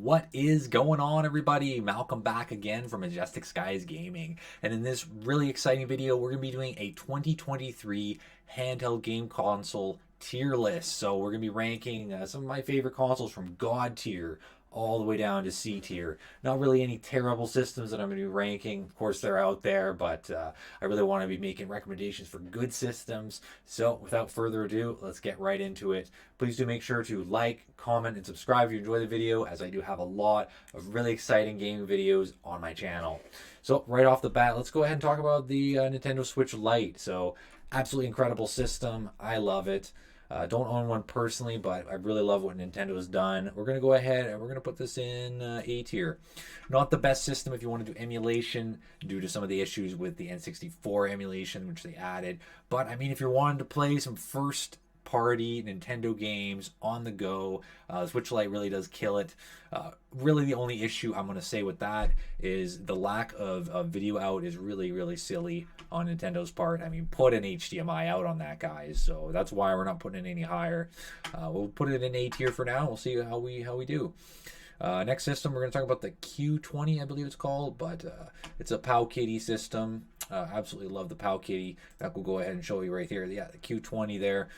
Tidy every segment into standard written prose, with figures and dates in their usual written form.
What is going on, everybody? Malcolm back again from Majestic Skies Gaming. And in this really exciting video, we're going to be doing a 2023 handheld game console tier list. So we're going to be ranking some of my favorite consoles from God tier all the way down to C tier. Not really any terrible systems that I'm going to be ranking. Of course, they're out there, but I really want to be making recommendations for good systems. So without further ado, let's get right into it. Please do make sure to like, comment, and subscribe if you enjoy the video, as I do have a lot of really exciting gaming videos on my channel. So right off the bat, let's go ahead and talk about the Nintendo Switch Lite. So absolutely incredible system. I love it. Don't own one personally, but I really love what Nintendo has done. We're going to go ahead and we're going to put this in A tier. Not the best system if you want to do emulation due to some of the issues with the N64 emulation, which they added. But, I mean, if you're wanting to play some first party Nintendo games on the go, Switch Lite really does kill it. Really the only issue I'm going to say with that is the lack of video out is really silly on Nintendo's part. I mean, put an HDMI out on that, guys. So that's why we're not putting it any higher. We'll put it in A tier for now. We'll see how we do. Next system, we're going to talk about the Q20, I believe it's called, but it's a Powkiddy system. Absolutely love the Powkiddy. That will go ahead and show you right here. Yeah, the Q20 there.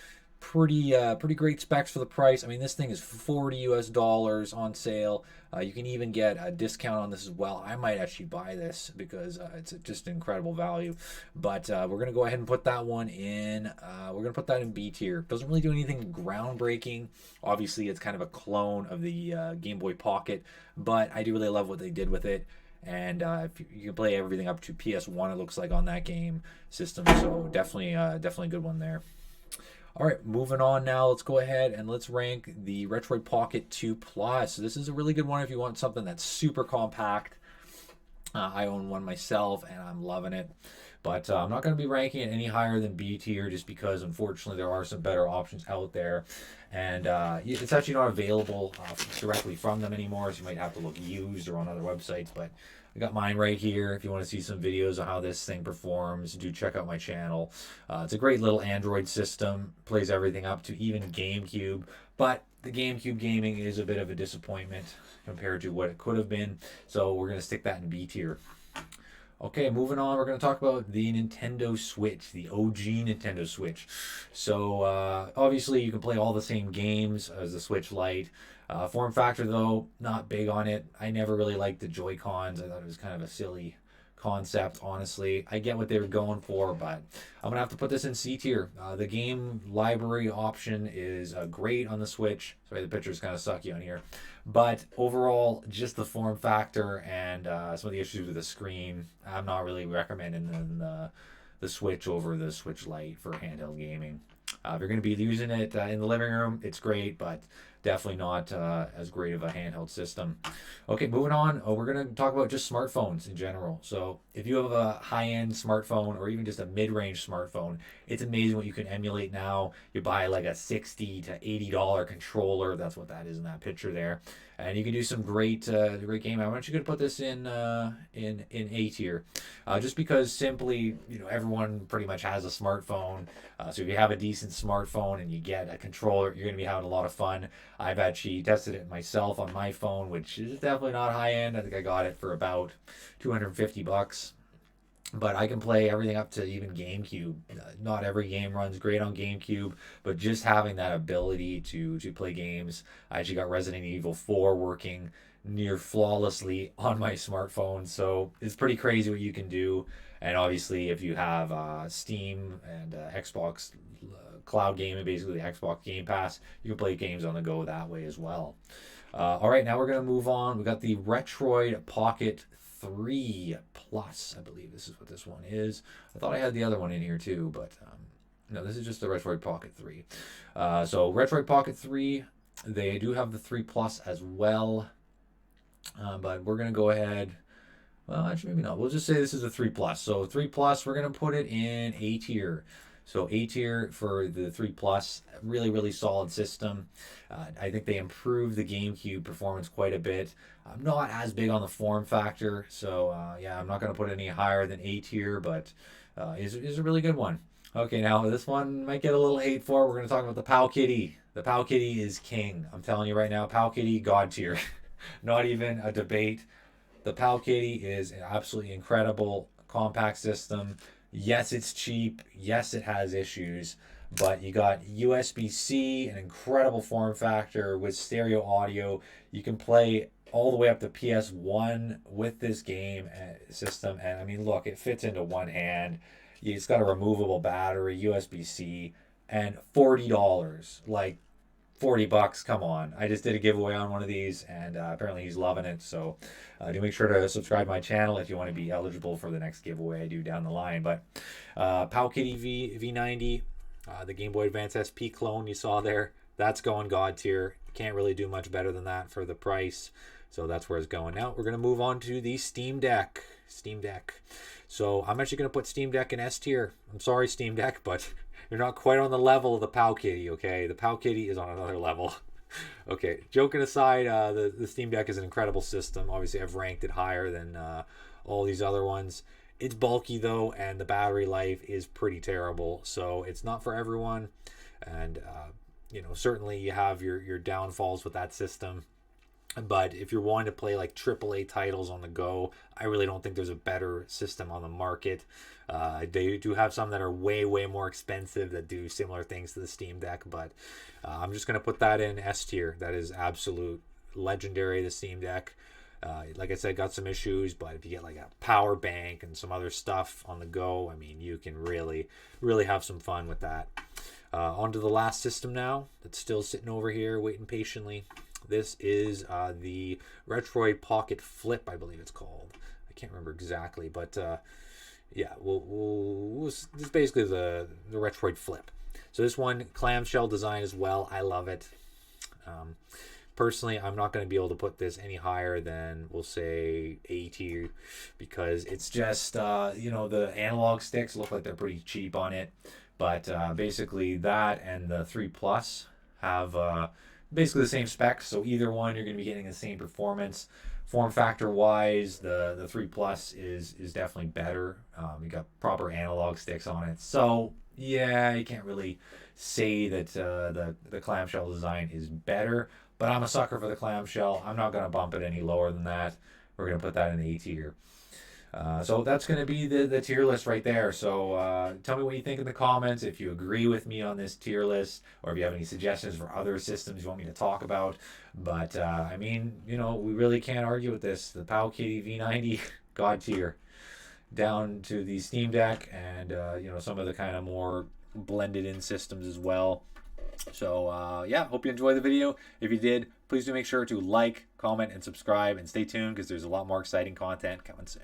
Pretty great specs for the price. I mean, this thing is $40 US on sale. You can even get a discount on this as well. I might actually buy this because it's just an incredible value. But we're gonna go ahead and put that one in. We're gonna put that in B tier. Doesn't really do anything groundbreaking. Obviously, it's kind of a clone of the Game Boy Pocket, but I do really love what they did with it. And if you can play everything up to PS1, it looks like on that game system. So definitely a good one there. All right, moving on now. Let's go ahead and let's rank the Retroid Pocket 2 Plus. So this is a really good one if you want something that's super compact. I own one myself, and I'm loving it. But I'm not going to be ranking it any higher than B tier just because, unfortunately, there are some better options out there. And it's actually not available directly from them anymore, so you might have to look used or on other websites. But I got mine right here. If you want to see some videos of how this thing performs, do check out my channel. It's a great little Android system. Plays everything up to even GameCube. But the GameCube gaming is a bit of a disappointment compared to what it could have been. So we're going to stick that in B tier. Okay, moving on, we're going to talk about the Nintendo Switch, the OG Nintendo Switch. So, obviously, you can play all the same games as the Switch Lite. Form factor, though, not big on it. I never really liked the Joy-Cons. I thought it was kind of a silly concept, honestly. I get what they were going for, but I'm going to have to put this in C tier. The game library option is great on the Switch. Sorry, the picture's kind of sucky on here. But overall, just the form factor and some of the issues with the screen, I'm not really recommending the Switch over the Switch Lite for handheld gaming. If you're going to be using it in the living room, it's great, but definitely not as great of a handheld system. Okay, moving on. We're going to talk about just smartphones in general. So if you have a high-end smartphone or even just a mid-range smartphone, it's amazing what you can emulate now. You buy like a $60 to $80 controller. That's what that is in that picture there. And you can do some great gaming. I'm actually going to put this in A tier, just because simply, everyone pretty much has a smartphone. So if you have a decent smartphone and you get a controller, you're going to be having a lot of fun. I've actually tested it myself on my phone, which is definitely not high end. I think I got it for about $250. But I can play everything up to even GameCube. Not every game runs great on GameCube, but just having that ability to play games. I actually got Resident Evil 4 working near flawlessly on my smartphone, so it's pretty crazy what you can do. And obviously, if you have Steam and Xbox cloud gaming, basically the Xbox Game Pass, you can play games on the go that way as well. All right, now we're going to move on. We got the Retroid Pocket 3 Plus. I believe this is what this one is. I thought I had the other one in here too, but no, this is just the Retroid Pocket 3. So Retroid Pocket 3, they do have the 3 Plus as well, but we're going to go ahead. Well, actually, maybe not. We'll just say this is a 3 Plus. So 3 Plus, we're going to put it in A tier. So A tier for the 3 Plus, really solid system. I think they improved the GameCube performance quite a bit. I'm not as big on the form factor, so yeah, I'm not going to put it any higher than A tier, but is a really good one. Okay, now this one might get a little hate for. We're going to talk about the Powkiddy. The Powkiddy is king. I'm telling you right now, Powkiddy, God tier. Not even a debate. The Pal Kitty is an absolutely incredible compact system. Yes, it's cheap. Yes, it has issues, but you got USB-C, an incredible form factor with stereo audio. You can play all the way up to PS1 with this game system, and I mean, look, it fits into one hand. It's got a removable battery, USB-C, and $40. Like, $40, come on. I just did a giveaway on one of these, and apparently he's loving it. So do make sure to subscribe to my channel if you want to be eligible for the next giveaway I do down the line. But Pal Kitty V90, the Game Boy Advance SP clone you saw there, that's going God tier. Can't really do much better than that for the price. So that's where it's going. Now we're going to move on to the Steam Deck. Steam Deck. So I'm actually going to put Steam Deck in S tier. I'm sorry, Steam Deck, but you're not quite on the level of the Pal Kitty, okay? The Pal Kitty is on another level. Okay, joking aside, the Steam Deck is an incredible system. Obviously, I've ranked it higher than all these other ones. It's bulky, though, and the battery life is pretty terrible. So it's not for everyone. And, you know, certainly you have your downfalls with that system. But if you're wanting to play like AAA titles on the go, I really don't think there's a better system on the market. They do have some that are way more expensive that do similar things to the Steam Deck, but I'm just going to put that in S tier. That is absolute legendary, the Steam Deck. Like I said, got some issues, but if you get like a power bank and some other stuff on the go, I mean, you can really have some fun with that. On to the last system now that's still sitting over here waiting patiently. This is the Retroid Pocket Flip, I believe it's called. I can't remember exactly, but yeah, this is basically the Retroid Flip. So this one, clamshell design as well. I love it. Personally, I'm not going to be able to put this any higher than, we'll say, A tier, because it's just, you know, the analog sticks look like they're pretty cheap on it. But basically that and the 3 Plus have basically the same specs, so either one you're going to be getting the same performance. Form factor wise, the 3 Plus is definitely better. You got proper analog sticks on it, so yeah, you can't really say that the clamshell design is better, but I'm a sucker for the clamshell. I'm not going to bump it any lower than that. We're going to put that in A tier. So that's going to be the tier list right there. So tell me what you think in the comments, if you agree with me on this tier list, or if you have any suggestions for other systems you want me to talk about. But I mean, you know, we really can't argue with this. The Pal Kitty V90, God tier. Down to the Steam Deck and, you know, some of the kind of more blended in systems as well. So yeah, hope you enjoyed the video. If you did, please do make sure to like, comment, and subscribe, and stay tuned because there's a lot more exciting content coming soon.